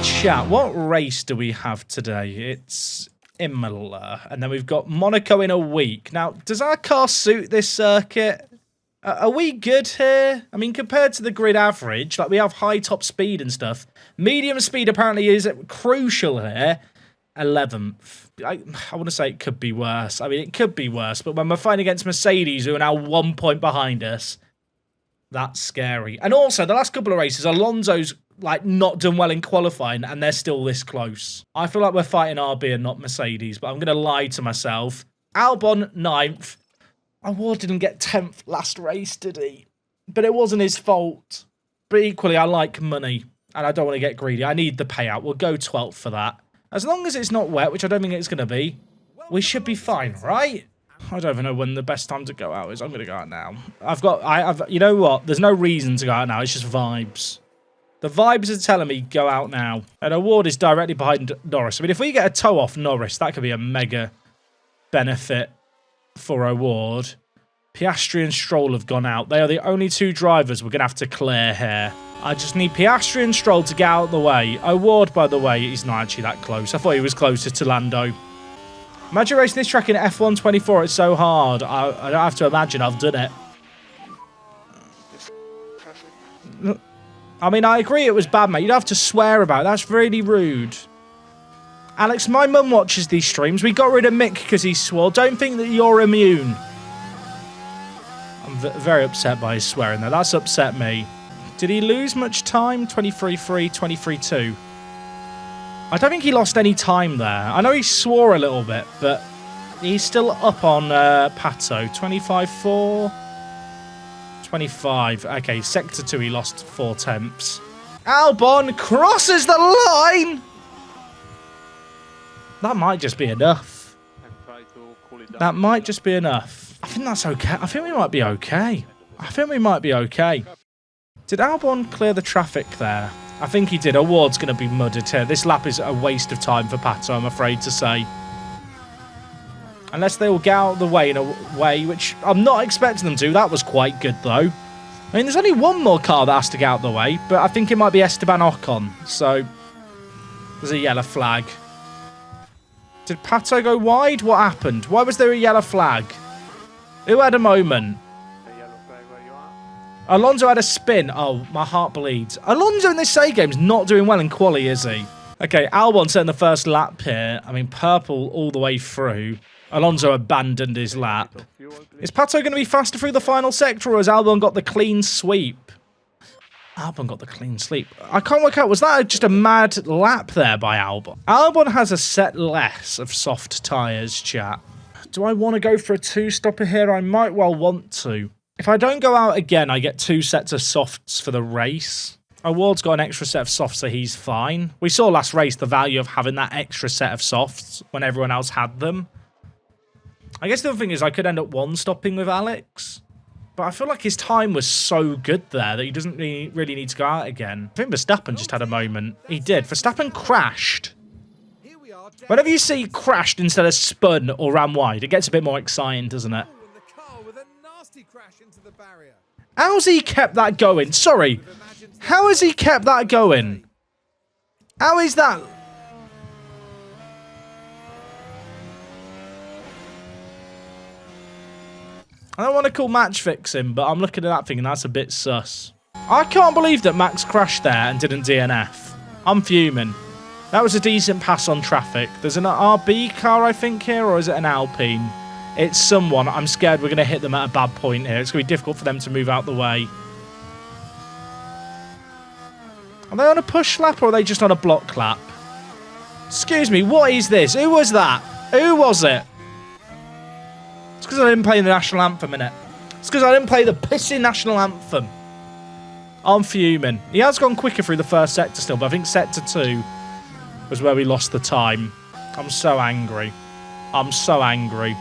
Chat, what race do we have today? It's Imola, and then we've got Monaco in a week. Now, does our car suit this circuit? Are we good here? I mean, compared to the grid average, like we have high top speed and stuff. Medium speed apparently is crucial here. 11th. I want to say it could be worse. I mean, it could be worse, but when we're fighting against Mercedes, who are now 1 point behind us, that's scary. And also, the last couple of races, Alonso's like not done well in qualifying, and they're still this close. I feel like we're fighting RB and not Mercedes, but I'm going to lie to myself. Albon, 9th. Award didn't get 10th last race, did he? But it wasn't his fault. But equally, I like money, and I don't want to get greedy. I need the payout. We'll go 12th for that. As long as it's not wet, which I don't think it's going to be, we should be fine, right? I don't even know when the best time to go out is. I'm going to go out now. You know what? There's no reason to go out now. It's just vibes. The vibes are telling me go out now. And Award is directly behind Norris. I mean, if we get a toe off Norris, that could be a mega benefit for Award. Piastri and Stroll have gone out. They are the only two drivers we're going to have to clear here. I just need Piastri and Stroll to get out of the way. Award, by the way, he's not actually that close. I thought he was closer to Lando. Imagine racing this track in F1 24. It's so hard. I don't have to imagine I've done it. I mean, I agree it was bad, mate. You'd have to swear about it. That's really rude. Alex, my mum watches these streams. We got rid of Mick because he swore. Don't think that you're immune. I'm very upset by his swearing there. That's upset me. Did he lose much time? 23-3, 23-2. I don't think he lost any time there. I know he swore a little bit, but he's still up on Pato. 25-4. 25. Okay, Sector 2, he lost 4 tenths. Albon crosses the line! That might just be enough. That might just be enough. I think that's okay. I think we might be okay. Did Albon clear the traffic there? I think he did. Award's going to be mudded here. This lap is a waste of time for Pato, I'm afraid to say. Unless they will get out of the way in a way, which I'm not expecting them to. That was quite good, though. I mean, there's only one more car that has to get out of the way, but I think it might be Esteban Ocon. So, there's a yellow flag. Did Pato go wide? What happened? Why was there a yellow flag? Who had a moment? Alonso had a spin. Oh, my heart bleeds. Alonso in this say game's not doing well in quali, is he? Okay, Albon setting the first lap here. I mean, purple all the way through. Alonso abandoned his lap. Is Pato going to be faster through the final sector, or has Albon got the clean sweep? Albon got the clean sweep. I can't work out. Was that just a mad lap there by Albon? Albon has a set less of soft tyres, chat. Do I want to go for a two-stopper here? I might well want to. If I don't go out again, I get 2 sets of softs for the race. Award's got an extra set of softs, so he's fine. We saw last race the value of having that extra set of softs when everyone else had them. I guess the other thing is I could end up one-stopping with Alex. But I feel like his time was so good there that he doesn't really need to go out again. I think Verstappen just had a moment. He did. Verstappen crashed. Whenever you see crashed instead of spun or ran wide, it gets a bit more exciting, doesn't it? How's he kept that going? Sorry. How has he kept that going? How is that? I don't want to call match fixing, but I'm looking at that thing and that's a bit sus. I can't believe that Max crashed there and didn't DNF. I'm fuming. That was a decent pass on traffic. There's an RB car, I think, here, or is it an Alpine? It's someone. I'm scared we're going to hit them at a bad point here. It's going to be difficult for them to move out the way. Are they on a push lap or are they just on a block lap? Excuse me, what is this? Who was that? Who was it? It's because I didn't play the national anthem, innit? It's because I didn't play the pissing national anthem. I'm fuming. He has gone quicker through the first sector still, but I think sector 2 was where we lost the time. I'm so angry. I'm so angry.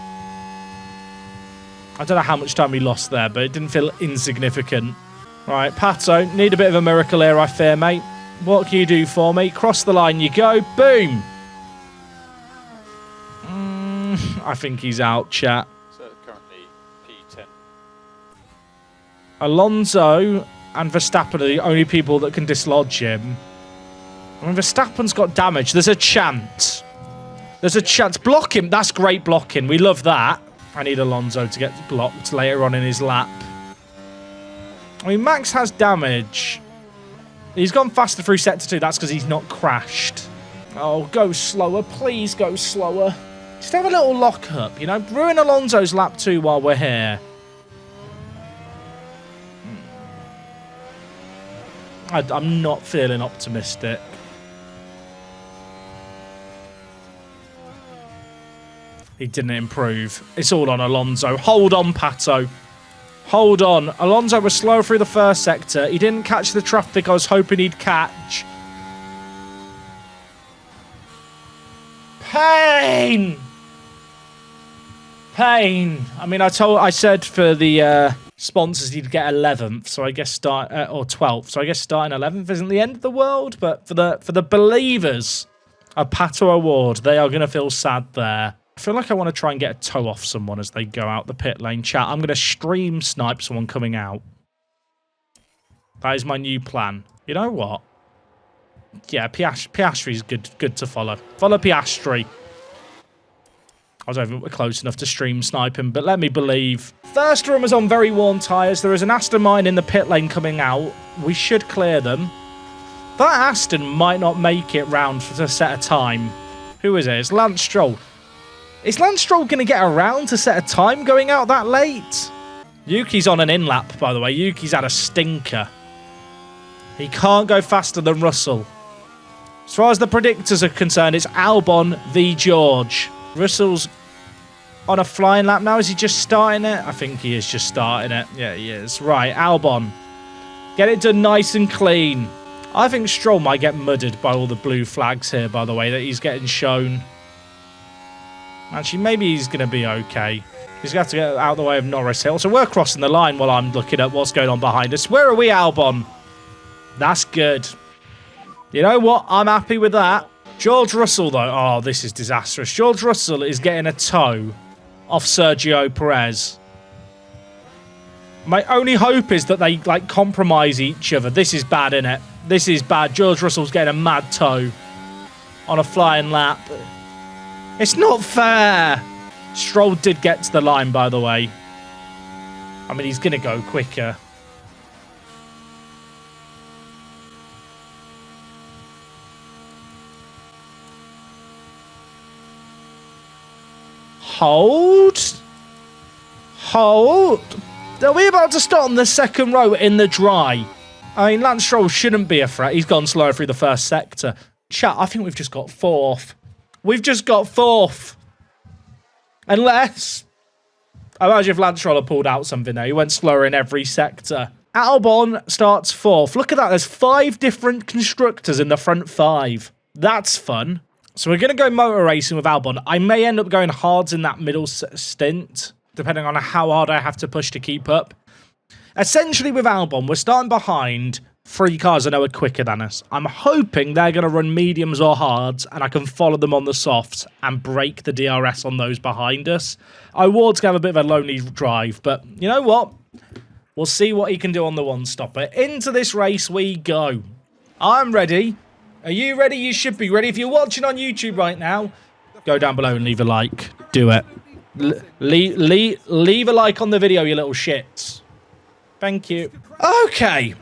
I don't know how much time we lost there, but it didn't feel insignificant. Right, Pato, need a bit of a miracle here, I fear, mate. What can you do for me? Cross the line you go. Boom! I think he's out, chat. So currently P10. Alonso and Verstappen are the only people that can dislodge him. I mean, Verstappen's got damage. There's a chance. There's a chance. Block him. That's great blocking. We love that. I need Alonso to get blocked later on in his lap. I mean, Max has damage. He's gone faster through sector 2. That's because he's not crashed. Oh, go slower. Please go slower. Just have a little lock-up, you know? Ruin Alonso's lap 2 while we're here. I'm not feeling optimistic. He didn't improve. It's all on Alonso. Hold on, Pato. Hold on. Alonso was slow through the first sector. He didn't catch the traffic I was hoping he'd catch. Pain! Pain. I mean, I said for the sponsors he'd get 11th, so I guess start or 12th. So I guess starting 11th isn't the end of the world, but for the believers of Pato Award, they are going to feel sad there. I feel like I want to try and get a toe off someone as they go out the pit lane. Chat, I'm going to stream snipe someone coming out. That is my new plan. You know what? Yeah, Piastri's good to follow. Follow Piastri. I was over close enough to stream snipe him, but let me believe. First room is on very worn tyres. There is an Aston Martin in the pit lane coming out. We should clear them. That Aston might not make it round to set a time. Who is it? It's Lance Stroll. Is Lance Stroll going to get around to set a time going out that late? Yuki's on an in-lap, by the way. Yuki's had a stinker. He can't go faster than Russell. As far as the predictors are concerned, it's Albon v George. Russell's on a flying lap now. Is he just starting it? I think he is just starting it. Yeah, he is. Right, Albon. Get it done nice and clean. I think Stroll might get muddied by all the blue flags here, by the way, that he's getting shown. Actually, maybe he's going to be okay. He's going to have to get out of the way of Norris Hill. So we're crossing the line while I'm looking at what's going on behind us. Where are we, Albon? That's good. You know what? I'm happy with that. George Russell, though. Oh, this is disastrous. George Russell is getting a toe off Sergio Perez. My only hope is that they, like, compromise each other. This is bad, innit? This is bad. George Russell's getting a mad toe on a flying lap. It's not fair. Stroll did get to the line, by the way. I mean, he's going to go quicker. Hold. Hold. Are we about to start on the second row in the dry? I mean, Lance Stroll shouldn't be a threat. He's gone slower through the first sector. Chat, I think we've just got fourth. We've just got fourth. Unless... imagine if Lance Stroll had pulled out something there. He went slower in every sector. Albon starts fourth. Look at that. There's 5 different constructors in the front 5. That's fun. So we're going to go motor racing with Albon. I may end up going hards in that middle stint, depending on how hard I have to push to keep up. Essentially with Albon, we're starting behind 3 cars I know are quicker than us. I'm hoping they're going to run mediums or hards, and I can follow them on the softs and break the DRS on those behind us. Ward's going to have a bit of a lonely drive, but you know what? We'll see what he can do on the one-stopper. Into this race we go. I'm ready. Are you ready? You should be ready. If you're watching on YouTube right now, go down below and leave a like. Do it. Leave a like on the video, you little shits. Thank you. Okay.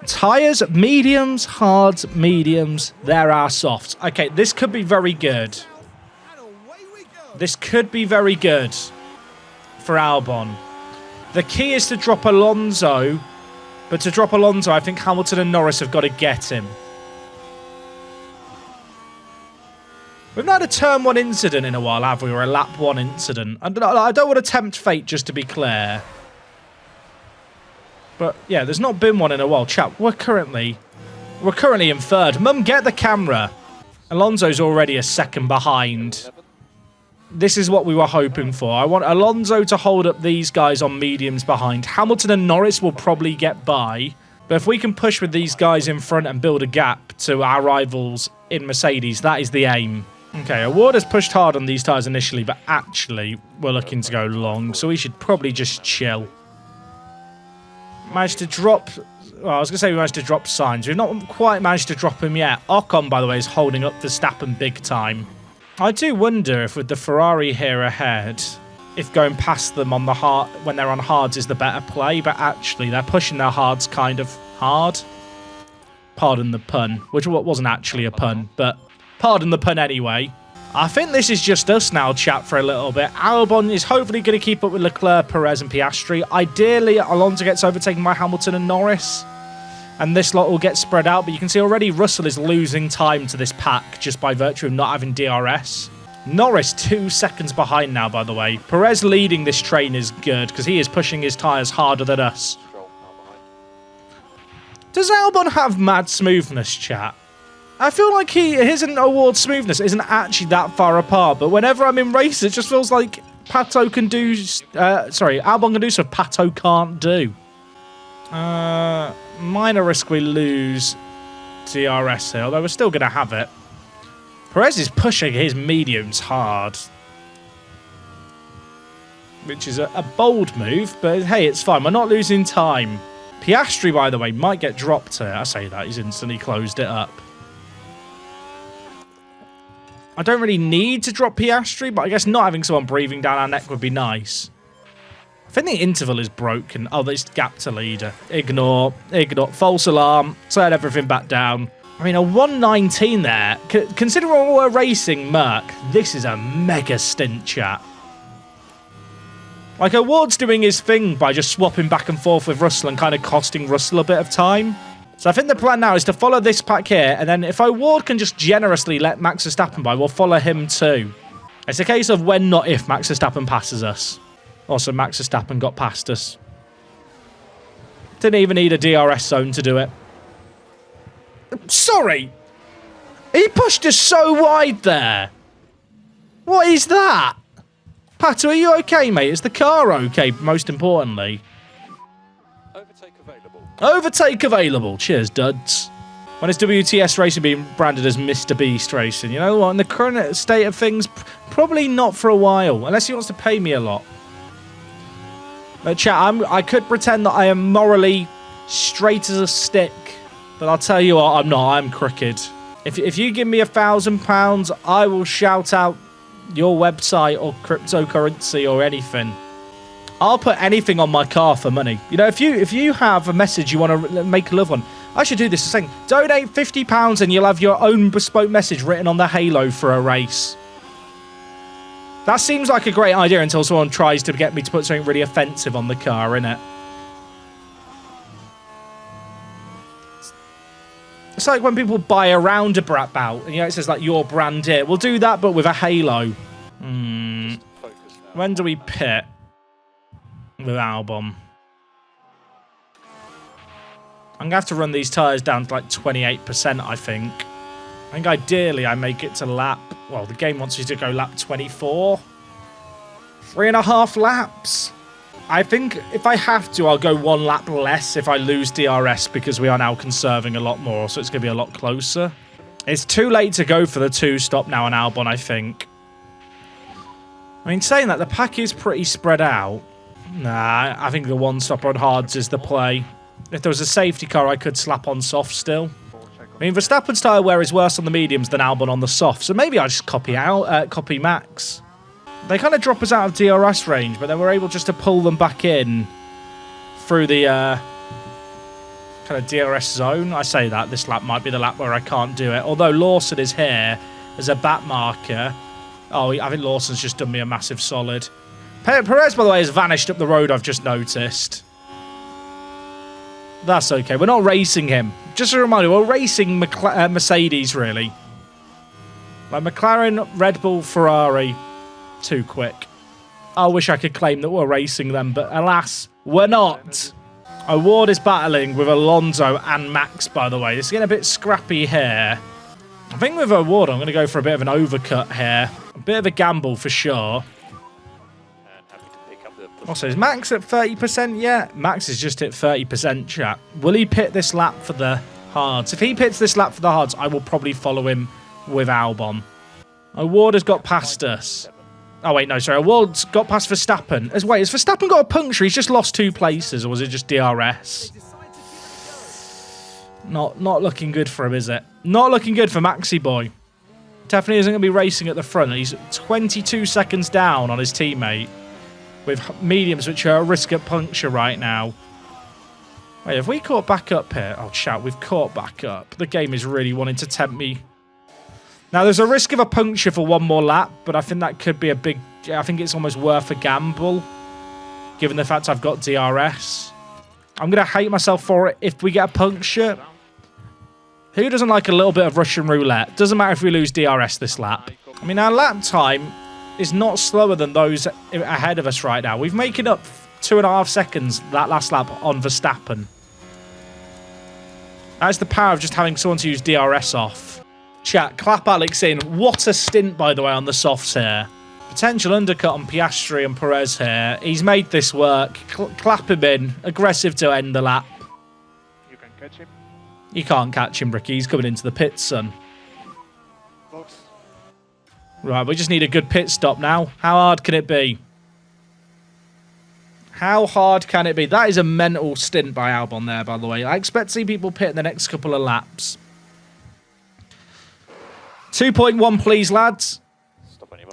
Tyres, mediums, hards, mediums. There are softs. Okay, this could be very good. This could be very good for Albon. The key is to drop Alonso. But to drop Alonso, I think Hamilton and Norris have got to get him. We've not had a turn 1 incident in a while, have we? Or a lap 1 incident. I don't want to tempt fate, just to be clear. But yeah, there's not been one in a while. Chat, we're currently in third. Mum, get the camera. Alonso's already a second behind. This is what we were hoping for. I want Alonso to hold up these guys on mediums behind. Hamilton and Norris will probably get by. But if we can push with these guys in front and build a gap to our rivals in Mercedes, that is the aim. Okay, Award has pushed hard on these tyres initially, but actually we're looking to go long, so we should probably just chill. Managed to drop Well, I was going to say we managed to drop Sainz. We've not quite managed to drop him yet. Ocon, by the way, is holding up Verstappen big time. I do wonder if with the Ferrari here ahead, if going past them on the hard when they're on hards is the better play, but actually they're pushing their hards kind of hard. Pardon the pun, which wasn't actually a pun, but pardon the pun anyway. I think this is just us now, chat, for a little bit. Albon is hopefully going to keep up with Leclerc, Perez and Piastri. Ideally, Alonso gets overtaken by Hamilton and Norris. And this lot will get spread out, but you can see already Russell is losing time to this pack just by virtue of not having DRS. Norris 2 seconds behind now, by the way. Perez leading this train is good because he is pushing his tyres harder than us. Does Albon have mad smoothness, chat? I feel like his award smoothness isn't actually that far apart, but whenever I'm in races, it just feels like Albon can do stuff Pato can't do. Minor risk we lose DRS here, although we're still going to have it. Perez is pushing his mediums hard, which is a bold move, but hey, it's fine. We're not losing time. Piastri, by the way, might get dropped here. I say that. He's instantly closed it up. I don't really need to drop Piastri, but I guess not having someone breathing down our neck would be nice. I think the interval is broken. Oh, there's gap to leader. Ignore. False alarm. Turn everything back down. I mean, a 119 there. Considering we're racing Merc, this is a mega stint, chat. Like, Award's doing his thing by just swapping back and forth with Russell and kind of costing Russell a bit of time. So I think the plan now is to follow this pack here, and then if Award can just generously let Max Verstappen by, we'll follow him too. It's a case of when, not if, Max Verstappen passes us. Also, Max Verstappen got past us. Didn't even need a DRS zone to do it. Sorry! He pushed us so wide there! What is that? Pato, are you okay, mate? Is the car okay, most importantly? Overtake available. Overtake available. Cheers, duds. When is WTS Racing being branded as Mr. Beast Racing? You know what? In the current state of things, probably not for a while. Unless he wants to pay me a lot. Chat, I could pretend that I am morally straight as a stick. But I'll tell you what, I'm not. I'm crooked. If you give me £1,000, I will shout out your website or cryptocurrency or anything. I'll put anything on my car for money. You know, if you have a message you want to make a loved one, I should do this. Saying, donate £50 and you'll have your own bespoke message written on the halo for a race. That seems like a great idea until someone tries to get me to put something really offensive on the car, innit? It's like when people buy a roundabout bout, and it says like your brand here. We'll do that, but with a halo. When do we pit with Albon? I'm going to have to run these tyres down to like 28%, I think. I think ideally I make it to lap... Well, the game wants you to go lap 24. 3.5 laps. I think if I have to, I'll go 1 lap less if I lose DRS because we are now conserving a lot more, so it's going to be a lot closer. It's too late to go for the 2-stop now on Albon, I think. I mean, saying that, the pack is pretty spread out. Nah, I think the 1-stop on hards is the play. If there was a safety car, I could slap on soft still. I mean, Verstappen's tyre wear is worse on the mediums than Albon on the soft, so maybe I just copy Max. They kind of drop us out of DRS range, but then we're able just to pull them back in through the kind of DRS zone. I say that. This lap might be the lap where I can't do it. Although Lawson is here as a back marker. Oh, I think Lawson's just done me a massive solid. Perez, by the way, has vanished up the road, I've just noticed. That's okay. We're not racing him. Just a reminder, we're racing Mercedes, really. Like McLaren, Red Bull, Ferrari. Too quick. I wish I could claim that we're racing them, but alas, we're not. Award is battling with Alonso and Max, by the way. This is getting a bit scrappy here. I think with Award, I'm going to go for a bit of an overcut here. A bit of a gamble for sure. Also, is Max at 30% yet? Max is just at 30%, chat. Will he pit this lap for the hards? If he pits this lap for the hards, I will probably follow him with Albon. Award has got past us. Oh, wait, no, sorry. Award's got past Verstappen. Wait, has Verstappen got a puncture? He's just lost 2 places, or was it just DRS? Not looking good for him, is it? Not looking good for Maxi Boy. Definitely isn't going to be racing at the front. He's 22 seconds down on his teammate with mediums, which are a risk at puncture right now. Wait, have we caught back up here? Oh, shout, we've caught back up. The game is really wanting to tempt me. Now, there's a risk of a puncture for one more lap, but I think that could be a big... I think it's almost worth a gamble, given the fact I've got DRS. I'm going to hate myself for it if we get a puncture. Who doesn't like a little bit of Russian roulette? Doesn't matter if we lose DRS this lap. I mean, our lap time is not slower than those ahead of us right now. We've making up 2.5 seconds that last lap on Verstappen. That's the power of just having someone to use DRS off. Chat, clap Alex in. What a stint, by the way, on the softs here. Potential undercut on Piastri and Perez here. He's made this work. Clap him in. Aggressive to end the lap. You can catch him. You can't catch him, Ricky. He's coming into the pits, son. Box. Right, we just need a good pit stop now. How hard can it be? How hard can it be? That is a mental stint by Albon there, by the way. I expect to see people pit in the next couple of laps. 2.1, please, lads.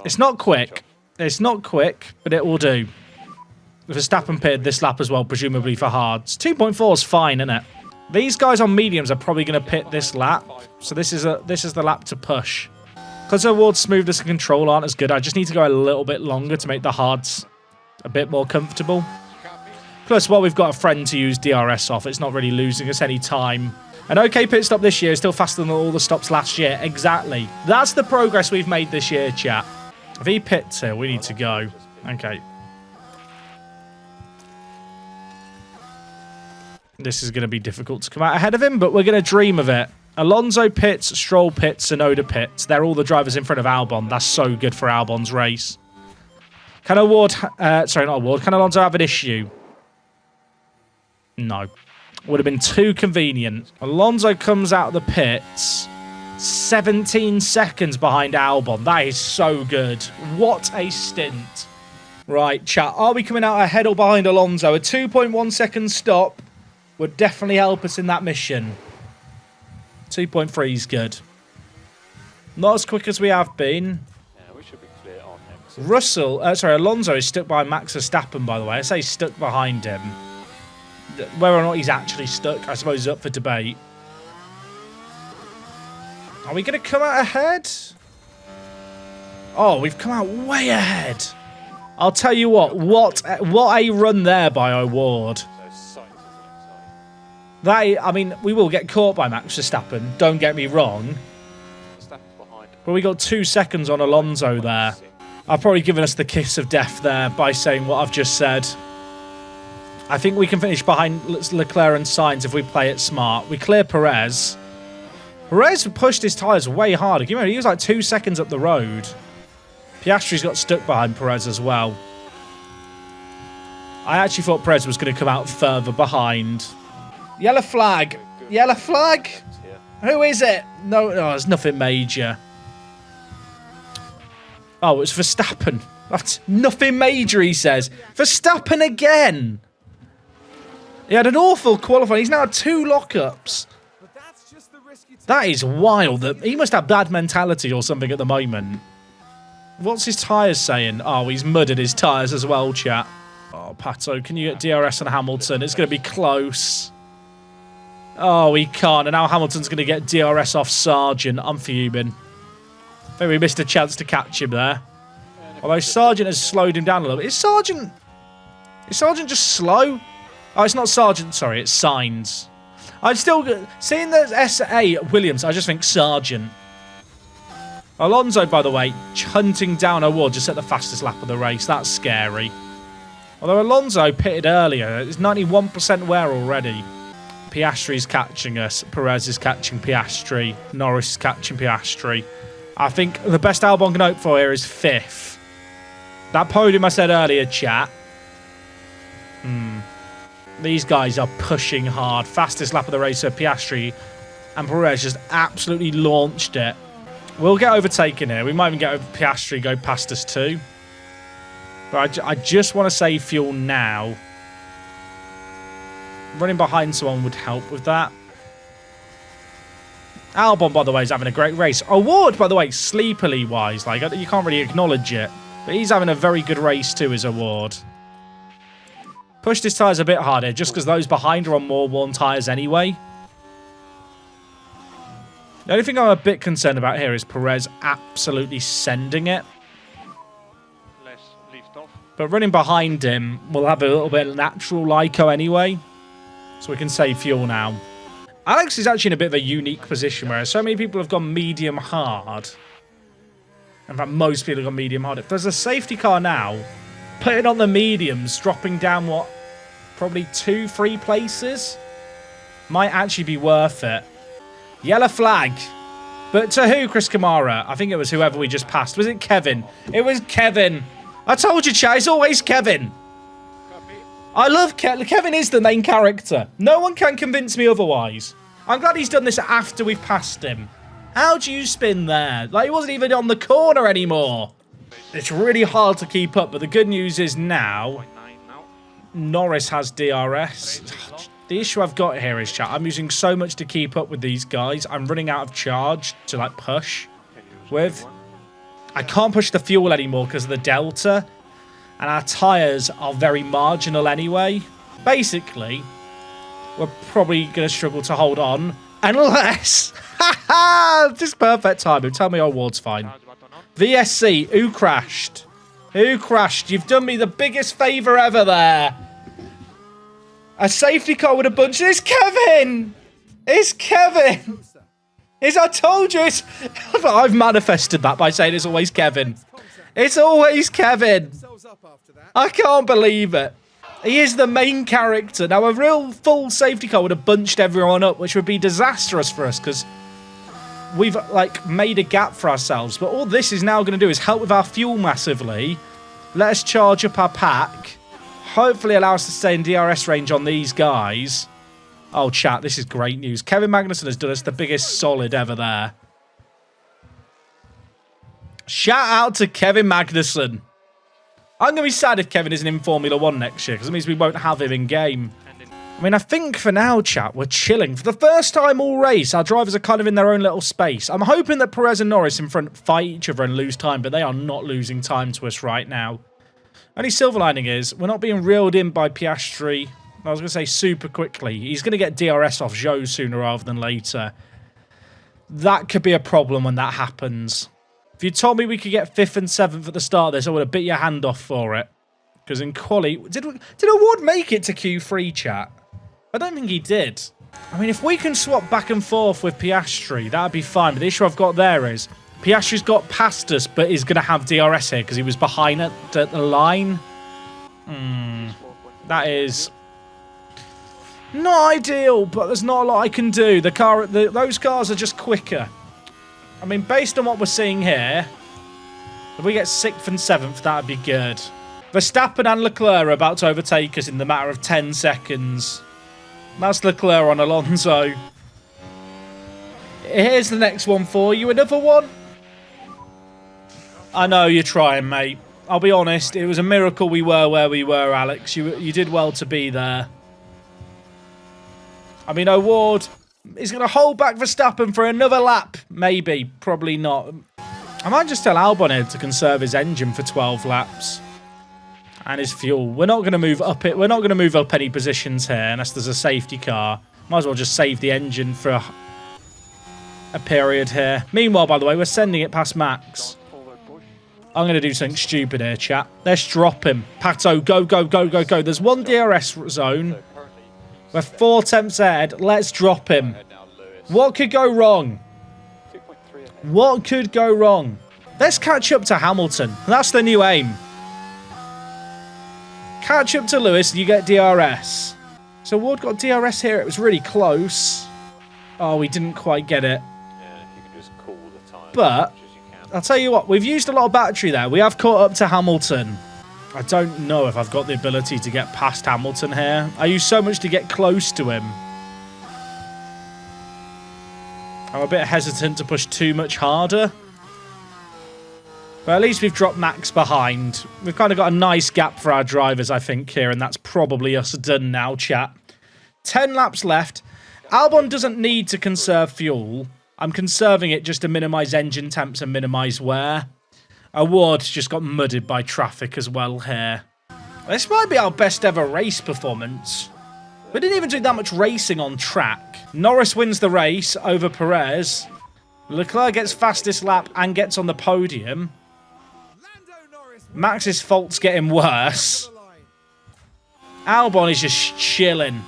It's not quick. It's not quick, but it will do. Verstappen pitted this lap as well, presumably for hards. 2.4 is fine, isn't it? These guys on mediums are probably going to pit this lap, so this is the lap to push. Because the awards smoothness and control aren't as good, I just need to go a little bit longer to make the hards a bit more comfortable. Plus, while we've got a friend to use DRS off, it's not really losing us any time. An okay pit stop this year is still faster than all the stops last year. Exactly. That's the progress we've made this year, chat. If he pits here, we need to go. Okay. This is going to be difficult to come out ahead of him, but we're going to dream of it. Alonso pits, Stroll pits, Tsunoda pits. They're all the drivers in front of Albon. That's so good for Albon's race. Can Alonso have an issue? No. Would have been too convenient. Alonso comes out of the pits 17 seconds behind Albon. That is so good. What a stint. Right, chat. Are we coming out ahead or behind Alonso? A 2.1 second stop would definitely help us in that mission. 2.3 is good. Not as quick as we have been. Yeah, we should be clear on him. Alonso is stuck by Max Verstappen, by the way. I say stuck behind him. Whether or not he's actually stuck, I suppose, is up for debate. Are we going to come out ahead? Oh, we've come out way ahead. I'll tell you what a run there by O'Ward. I mean, we will get caught by Max Verstappen, don't get me wrong. But we got 2 seconds on Alonso there. I've probably given us the kiss of death there by saying what I've just said. I think we can finish behind Leclerc and Sainz if we play it smart. We clear Perez. Perez pushed his tyres way harder. You remember, he was like 2 seconds up the road. Piastri's got stuck behind Perez as well. I actually thought Perez was going to come out further behind. Yellow flag. Yellow flag? Who is it? No, it's nothing major. Oh, it's Verstappen. That's nothing major, he says. Verstappen again. He had an awful qualifying. He's now had 2 lockups. That is wild. He must have bad mentality or something at the moment. What's his tyres saying? Oh, he's mudded his tyres as well, chat. Oh, Pato, can you get DRS on Hamilton? It's going to be close. Oh, he can't. And now Hamilton's going to get DRS off Sargent. I'm fuming. I think we missed a chance to catch him there. Although Sargent has slowed him down a little bit. Is Sargent just slow? Oh, it's not Sargent. Sorry, it's Sainz. I'd still... Seeing the SA Williams, I just think Sargent. Alonso, by the way, hunting down O'Ward just at the fastest lap of the race. That's scary. Although Alonso pitted earlier. It's 91% wear already. Piastri's catching us. Perez is catching Piastri. Norris is catching Piastri. I think the best Albon can hope for here is 5th. That podium I said earlier, chat. These guys are pushing hard. Fastest lap of the race, so Piastri and Perez just absolutely launched it. We'll get overtaken here. We might even get Piastri go past us too. But I just want to save fuel now. Running behind someone would help with that. Albon, by the way, is having a great race. Award, by the way, sleepily wise. Like, you can't really acknowledge it. But he's having a very good race too, as Award. Pushed his tyres a bit harder, just because those behind are on more worn tyres anyway. The only thing I'm a bit concerned about here is Perez absolutely sending it. Less lift off. But running behind him, we'll have a little bit of natural Lyco anyway. So we can save fuel now. Alex is actually in a bit of a unique position where so many people have gone medium hard. In fact, most people have gone medium hard. If there's a safety car now, putting on the mediums, dropping down, what, probably 2-3 places, might actually be worth it. Yellow flag. But to who, Chris Kamara? I think it was whoever we just passed. Was it Kevin? It was Kevin. I told you, chat, it's always Kevin. I love Kevin. Kevin is the main character. No one can convince me otherwise. I'm glad he's done this after we've passed him. How do you spin there? Like, he wasn't even on the corner anymore. It's really hard to keep up, but the good news is now Norris has DRS. The issue I've got here is, chat, I'm using so much to keep up with these guys. I'm running out of charge to, like, push with. I can't push the fuel anymore because of the delta. And our tyres are very marginal anyway. Basically, we're probably going to struggle to hold on. Unless... just perfect timing. Tell me our award's fine. VSC, who crashed? Who crashed? You've done me the biggest favour ever there. A safety car with a bunch. It's Kevin! It's Kevin! I told you, I've manifested that by saying it's always Kevin. It's always Kevin. I can't believe it. He is the main character. Now, a real full safety car would have bunched everyone up, which would be disastrous for us because we've, like, made a gap for ourselves. But all this is now going to do is help with our fuel massively. Let us charge up our pack. Hopefully allow us to stay in DRS range on these guys. Oh, chat, this is great news. Kevin Magnussen has done us the biggest solid ever there. Shout out to Kevin Magnussen. I'm going to be sad if Kevin isn't in Formula 1 next year, because it means we won't have him in game. I mean, I think for now, chat, we're chilling. For the first time all race, our drivers are kind of in their own little space. I'm hoping that Perez and Norris in front fight each other and lose time, but they are not losing time to us right now. Only silver lining is we're not being reeled in by Piastri. I was going to say super quickly. He's going to get DRS off Zhou sooner rather than later. That could be a problem when that happens. If you told me we could get 5th and 7th at the start of this, I would have bit your hand off for it. Because in quali... Did Award make it to Q3, chat? I don't think he did. I mean, if we can swap back and forth with Piastri, that'd be fine. But the issue I've got there is Piastri's got past us, but he's going to have DRS here because he was behind at the line. That is... not ideal, but there's not a lot I can do. Those cars are just quicker. I mean, based on what we're seeing here, if we get 6th and 7th, that'd be good. Verstappen and Leclerc are about to overtake us in the matter of 10 seconds. That's Leclerc on Alonso. Here's the next one for you. Another one? I know you're trying, mate. I'll be honest. It was a miracle we were where we were, Alex. You did well to be there. I mean, Award is going to hold back Verstappen for another lap. Maybe. Probably not. I might just tell Albon here to conserve his engine for 12 laps. And his fuel. We're not going to move up it. We're not going to move up any positions here unless there's a safety car. Might as well just save the engine for a period here. Meanwhile, by the way, we're sending it past Max. I'm going to do something stupid here, chat. Let's drop him. Pato, go, go, go, go, go. There's one DRS zone. We're 4 tenths ahead. Let's drop him. What could go wrong? What could go wrong? Let's catch up to Hamilton. That's the new aim. Catch up to Lewis, you get DRS. So Ward got DRS here. It was really close. Oh, we didn't quite get it. Yeah, if you can just cool the tyres but as much as you can. I'll tell you what, we've used a lot of battery there. We have caught up to Hamilton. I don't know if I've got the ability to get past Hamilton here. I use so much to get close to him. I'm a bit hesitant to push too much harder. But at least we've dropped Max behind. We've kind of got a nice gap for our drivers, I think, here. And that's probably us done now, chat. 10 laps left. Albon doesn't need to conserve fuel. I'm conserving it just to minimise engine temps and minimise wear. Award's just got mudded by traffic as well here. This might be our best ever race performance. We didn't even do that much racing on track. Norris wins the race over Perez. Leclerc gets fastest lap and gets on the podium. Max's fault's getting worse. Albon is just chilling.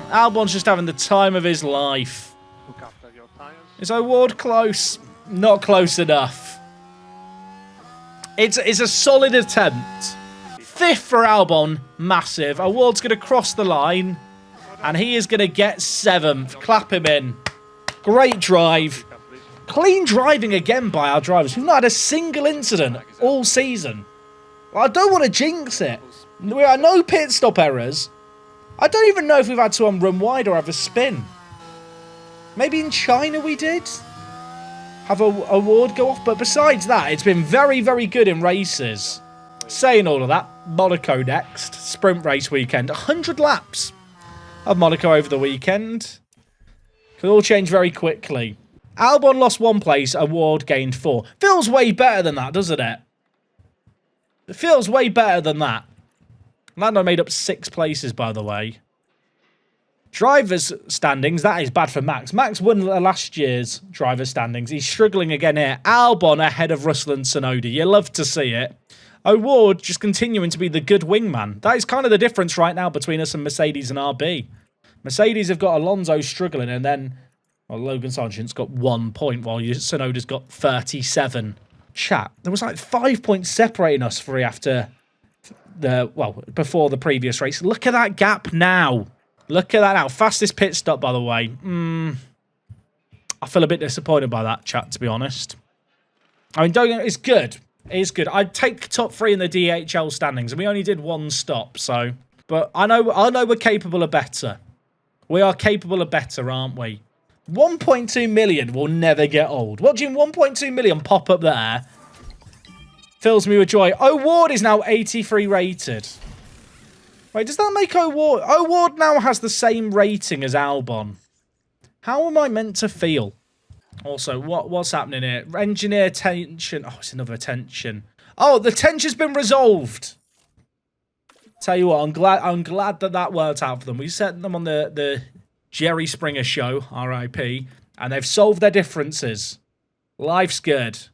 Albon's just having the time of his life. Look after your tires. Is Award close? Not close enough. It's a solid attempt. 5th for Albon, massive. Award's going to cross the line, and he is going to get 7th. Clap him in. Great drive. Clean driving again by our drivers. We've not had a single incident all season. Well, I don't want to jinx it. We had no pit stop errors. I don't even know if we've had to run wide or have a spin. Maybe in China we did have a award go off, but besides that, it's been very, very good in races. Saying all of that, Monaco next. Sprint race weekend. 100 laps of Monaco over the weekend. Could all change very quickly. Albon lost 1 place, Award gained 4. Feels way better than that, doesn't it? It feels way better than that. Lando made up 6 places, by the way. Drivers' standings, that is bad for Max. Max won last year's driver's standings. He's struggling again here. Albon ahead of Russell and Tsunoda. You love to see it. Award just continuing to be the good wingman. That is kind of the difference right now between us and Mercedes and RB. Mercedes have got Alonso struggling, and then Logan Sargent's got 1 point, while Tsunoda's got 37. Chat, there was like 5 points separating us before the previous race. Look at that gap now. Look at that now. Fastest pit stop, by the way. I feel a bit disappointed by that, chat, to be honest. I mean, it's good. It is good. I'd take top 3 in the DHL standings, and we only did 1 stop, so... But I know we're capable of better. We are capable of better, aren't we? 1.2 million will never get old. Watching 1.2 million pop up there fills me with joy. Award is now 83 rated. Wait, does that make Award... Award now has the same rating as Albon. How am I meant to feel? Also, what's happening here? Engineer tension. Oh, it's another tension. Oh, the tension's been resolved. Tell you what, I'm glad that worked out for them. We sent them on the Jerry Springer show, RIP, and they've solved their differences. Life's good.